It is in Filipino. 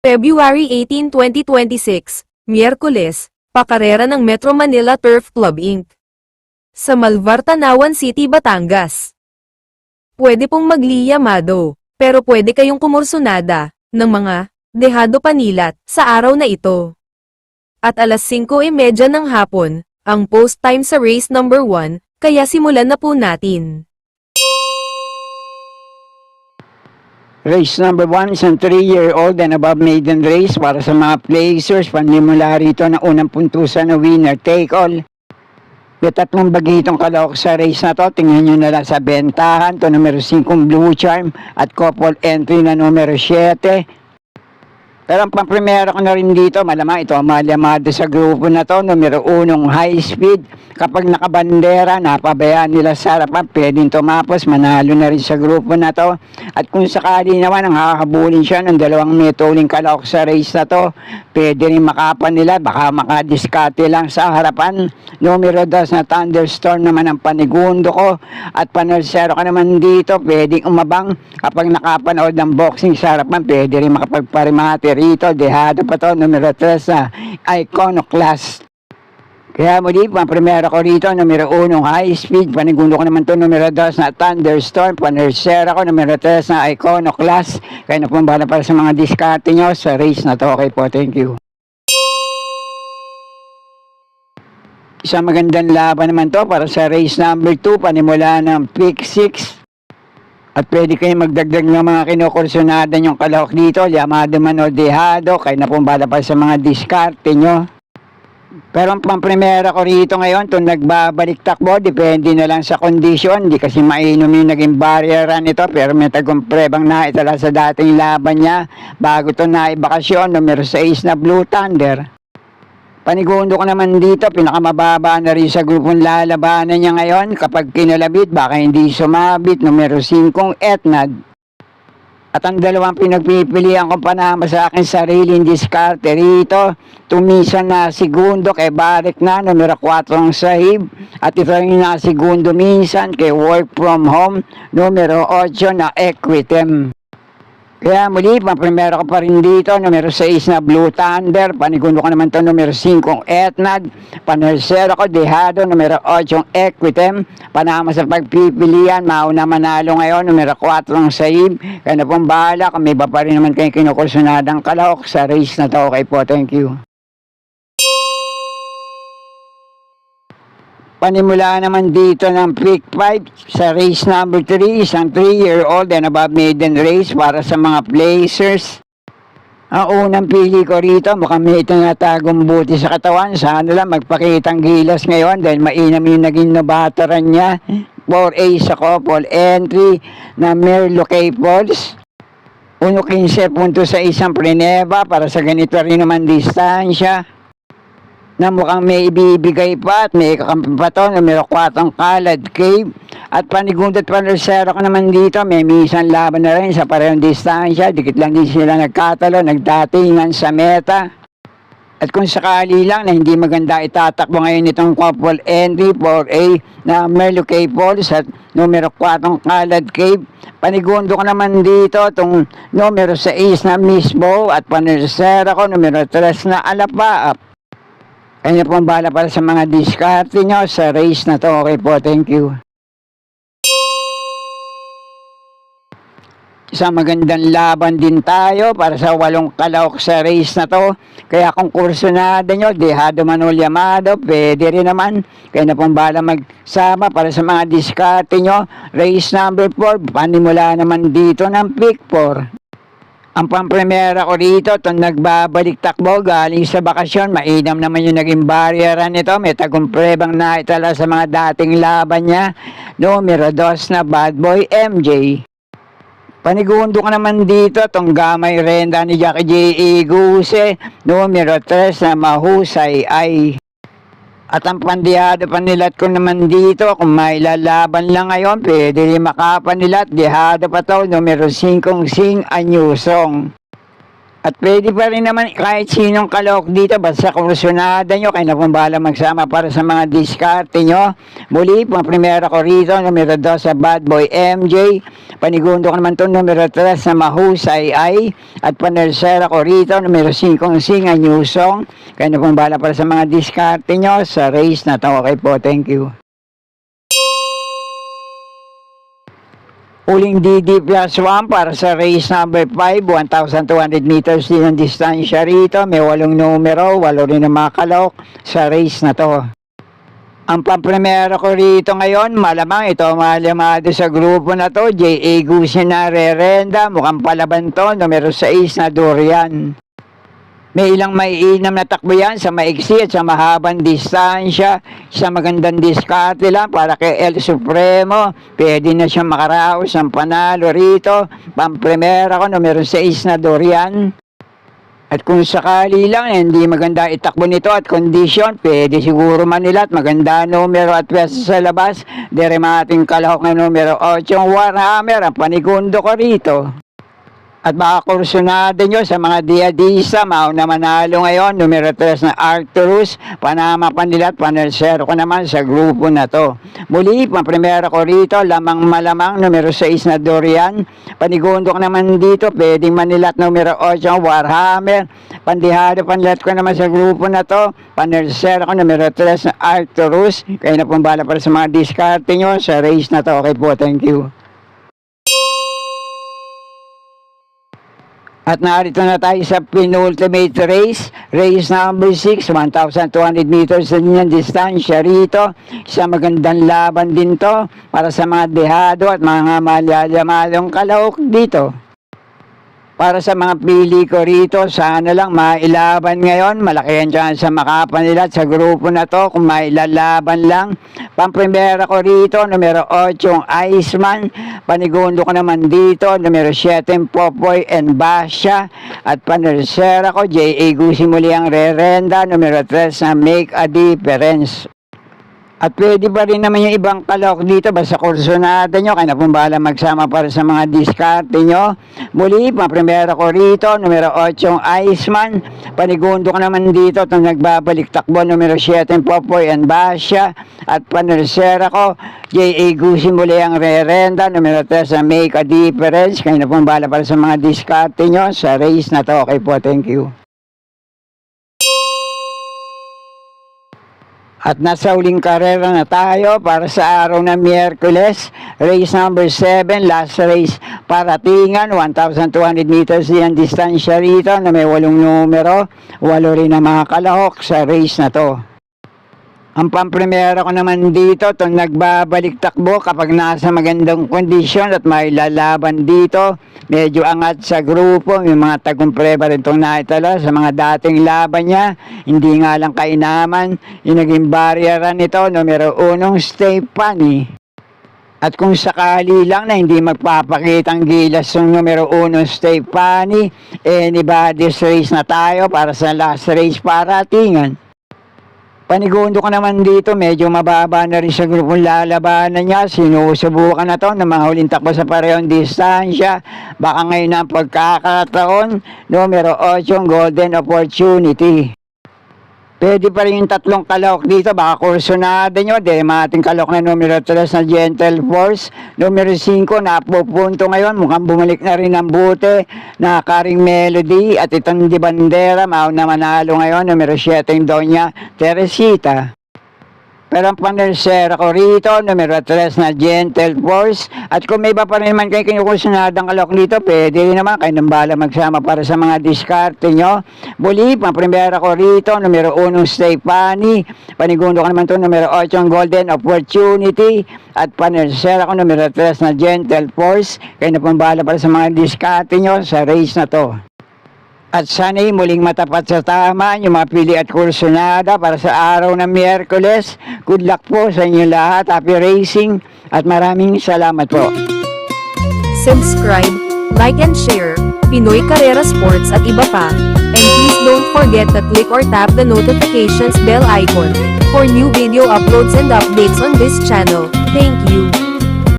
February 18, 2026, Miyerkules, pakarera ng Metro Manila Turf Club Inc. Sa Malvar, Tanawan City, Batangas. Pwede pong magliyamado, pero pwede kayong kumursunada ng mga dehado panilat sa araw na ito. At alas 5:30 ng hapon, ang post time sa race number 1, kaya simulan na po natin. Race number 1 is ang 3-year-old and above maiden race para sa mga placers. Panimula rito ng unang puntusan na winner take all. May tatlong bagitong kalahok sa race na to. Tingnan nyo na lang sa bentahan. To numero 5 Blue Charm at couple entry na numero 7. Pero ang pang-primero ko na rin dito, malamang ito ang malyamado sa grupo na to. Numero 1 High Speed. Kapag nakabandera, napabayaan nila sa harapan, pwedeng tumapos, manalo na rin sa grupo na to. At kung sakali naman, ang hakahabulin siya ng 2 metuling kalahok sa race na to, pwede rin makapan nila, baka makadiskate lang sa harapan. Numero 2 na Thunderstorm naman ang panigundo ko. At panalsero ka naman dito, pwedeng umabang. Kapag nakapanood ng boxing sa harapan, pwede rin makapagparimate rito. Dehado pa to, numero 3 na Iconoclast. Kaya muli, pang-primero ko rito, numero 1 High Speed. Panigundo ko naman to, numero 2 na Thunderstorm. Panalsero ko, numero 3 na Iconoclast. Kaya na pong bahala para sa mga diskarte nyo sa race na to. Okay po, thank you. Isang magandang laban naman to para sa race number 2, panimula ng pick 6. At pwede kayong magdagdag ng mga kinukursunada nyong kalahok dito, llamado man o dehado, kaya na pong bala pa sa mga diskarte nyo. Pero ang pang-primera ko rito ngayon, itong nagbabalik takbo, depende na lang sa kondisyon, di kasi mainom yung naging barrier nito, pero may tagumprebang naitala sa dating laban niya, bago ito naibakasyon, numero 6 na Blue Thunder. Panigundo ko naman dito, pinakamababa na rin sa grupong lalabanan niya ngayon. Kapag kinalabit, baka hindi sumabit. Numero 5, Etnad. At ang dalawang pinagpipilian ko panama sa akin sariling diskarte rito. Tumisan na segundo kay Barik na, numero 4 ang Sahib. At ito rin na segundo minsan kay Work From Home, numero 8 na Equitem. Kaya muli, pang-primero ko pa rin dito, numero 6 na Blue Thunder, panigundo ko naman ito, numero 5 Etnad, panalsero ko, dehado, numero 8 Equitem, panama sa pagpipilian, mauna manalo ngayon, numero 4 ang Saib, kaya na pong bahala, kung may iba pa rin naman kayong kinukursunadang kalahok sa race na to. Okay po, thank you. Panimula naman dito ng pick 5 sa race number 3, isang 3-year-old and above maiden race para sa mga placers. Ang unang pili ko rito, mukhang may itinatagong buti sa katawan. Sana lang magpakitang gilas ngayon dahil mainam yung naging nabataran niya. 4A sa couple entry na Merlo K. Pauls. 1.15 punto sa isang Preneva para sa ganito rin naman distansya. Na mukhang may ibibigay pa at may kakampi pa to, numero 4 ang Kalad Cave. At panigundo at panalsero ko naman dito, may minsan laban na rin sa parehong distansya, dikit lang din sila nagkatalo, nagdatingan sa meta. At kung sakali lang na hindi maganda, itatakbo ngayon itong couple entry 4A na Merlo K. Pauls at numero 4 ang Kalad Cave. Panigundo ko naman dito itong numero 6 na Miss Bow at panalsero ko numero 3 na Alapaap. Kanya pong bahala para sa mga diskarte nyo sa race na to. Okay po, thank you. Isang magandang laban din tayo para sa 8 kalahok sa race na to. Kaya kung kursunada nyo, dehado man o llamado, pwede rin naman. Kaya na pong bahala magsama para sa mga diskarte nyo. Race number 4, panimula naman dito ng pick 4. Ang pang-primera ko rito, itong nagbabalik takbo galing sa bakasyon, mainam naman yung naging barriera nito, may tagumprebang naitala sa mga dating laban niya, numero 2 na Bad Boy MJ. Panigundo ko naman dito, itong gamay renda ni Jackie J. Iguse, numero 3 na Mahusay Ay. At ang pandihado panilat ko naman dito, kung may lalaban lang ngayon, pwede rin makapanilat. Dihado pa to, numero 5 Sing Anyusong. At pwede pa rin naman kahit sinong kalahok dito, basta kursunada nyo, kayo na pong bahala magsama para sa mga diskarte nyo. Muli, primera ko rito, numero 2 sa Bad Boy MJ. Panigundo ko naman ito, numero 3 sa Mahusay Ay. At panersera ko rito, numero 5 Singa New Song. Kayo na pong bahala para sa mga diskarte nyo sa race na ito. Okay po, thank you. Uling DD plus 1 para sa race number 5, 1,200 meters din ang distansya rito. May 8 numero, 8 rin ang mga kalahok sa race na to. Ang pampremera ko rito ngayon, malamang ito malamado sa grupo na to, J.A. Gusina Rerenda, mukhang palaban to, numero 6 na Durian. May ilang maiinam na takbo yan sa maiksi at sa mahabang distansya. Sa magandang diskarte lang para kay El Supremo. Pwede na siyang makaraos ng panalo rito. Pampremera ko, numero 6 na Dorian. At kung sakali lang hindi maganda itakbo nito at kondisyon, pwede siguro Manila at maganda numero at pwesto sa labas. Deremating kalahok na numero 8, Warhammer, ang panigundo ko rito. At baka kursunada nyo sa mga diadisa, mauna manalo ngayon, numero 3 na Arcturus, Panama Pandilat, panersero ko naman sa grupo na to. Muli, pampremera ko rito, lamang malamang, numero 6 na Dorian, panigundo ko naman dito, pwedeng Manilat, numero 8, Warhammer, pandihado pandilat ko naman sa grupo na to, panersero ko, numero 3 na Arcturus, kayo na pong bala para sa mga diskarte nyo sa race na to. Okay po, thank you. At narito na tayo sa penultimate race, race number 6, 1,200 meters din yung distansya rito. Sa magandang laban din to para sa mga dehado at mga malalamalong kalahok dito. Para sa mga pili ko rito, sana lang mailaban ngayon. Malaki ang chance sa makapanila sa grupo na to kung mailalaban lang. Pampremera ko rito, numero 8, Iceman. Panigundo ko naman dito, numero 7, Popoy and Basha. At panersera ko, J.A. Gusi muli ang Rerenda, numero 3 na Make a Difference. At pwede pa rin naman yung ibang kalahok dito, basta kursunada nyo, kaya na pong bahala magsama para sa mga diskarte nyo. Muli, pampremera ko rito, numero 8, Iceman. Panigundo ko naman dito, itong nagbabalik takbo, numero 7, Popoy and Basha. At panersera ko, J.A. Gusi muli ang Rerenda, numero 3 na Make a Difference. Kaya na pong bahala para sa mga diskarte nyo sa race na to. Okay po, thank you. At nasa uling karera na tayo para sa araw ng Miyerkules. Race number 7, last race paratingan, 1,200 meters din ang distansya rito na may 8 numero. 8 rin ang mga kalahok sa race na to. Ang pampremera ko naman dito, itong nagbabalik takbo kapag nasa magandang kondisyon at may lalaban dito. Medyo angat sa grupo, may mga tagumpre pa rin itong naitala sa mga dating laban niya. Hindi nga lang kainaman, yung naging barriera nito, numero 1, Stefani. At kung sakali lang na hindi magpapakita ang gilas ng numero 1, Stefani, anybody's race na tayo para sa last race paratingan. Panigundo ko naman dito, medyo mababa na rin sa grupong lalabanan niya. Sinusubukan na to ng mga huling takbo sa parehong distansya. Baka ngayon ang pagkakataon, numero 8, Golden Opportunity. Pwede pa rin yung 3 kalahok dito, baka kursunada nyo. Mating kalahok na numero 3 na Gentle Force. Numero 5 na pupunto ngayon, mukhang bumalik na rin ang buti na Karing Melody. At itong Di Bandera, mauna manalo ngayon, numero 7 Doña Teresita. Pero ang panersera ko rito, numero 3 na Gentle Force. At kung may iba pa rin naman kayo kinukusunadang kalahok dito, pwede rin naman kayo nang bala magsama para sa mga diskarte nyo. Muli, pampremera ko rito, numero 1 Stefani. Panigundo ko naman ito, numero 8 Golden Opportunity. At panersera ko, numero 3 na Gentle Force. Kayo na pang bala para sa mga diskarte nyo sa race na to. At sana'y muling matapat sa tama yung mga pili at kursunada para sa araw ng Miyerkules. Good luck po sa inyo lahat. Happy racing at maraming salamat po. Subscribe, like and share, Pinoy Carrera Sports at iba pa. And please don't forget to click or tap the notifications bell icon for new video uploads and updates on this channel. Thank you.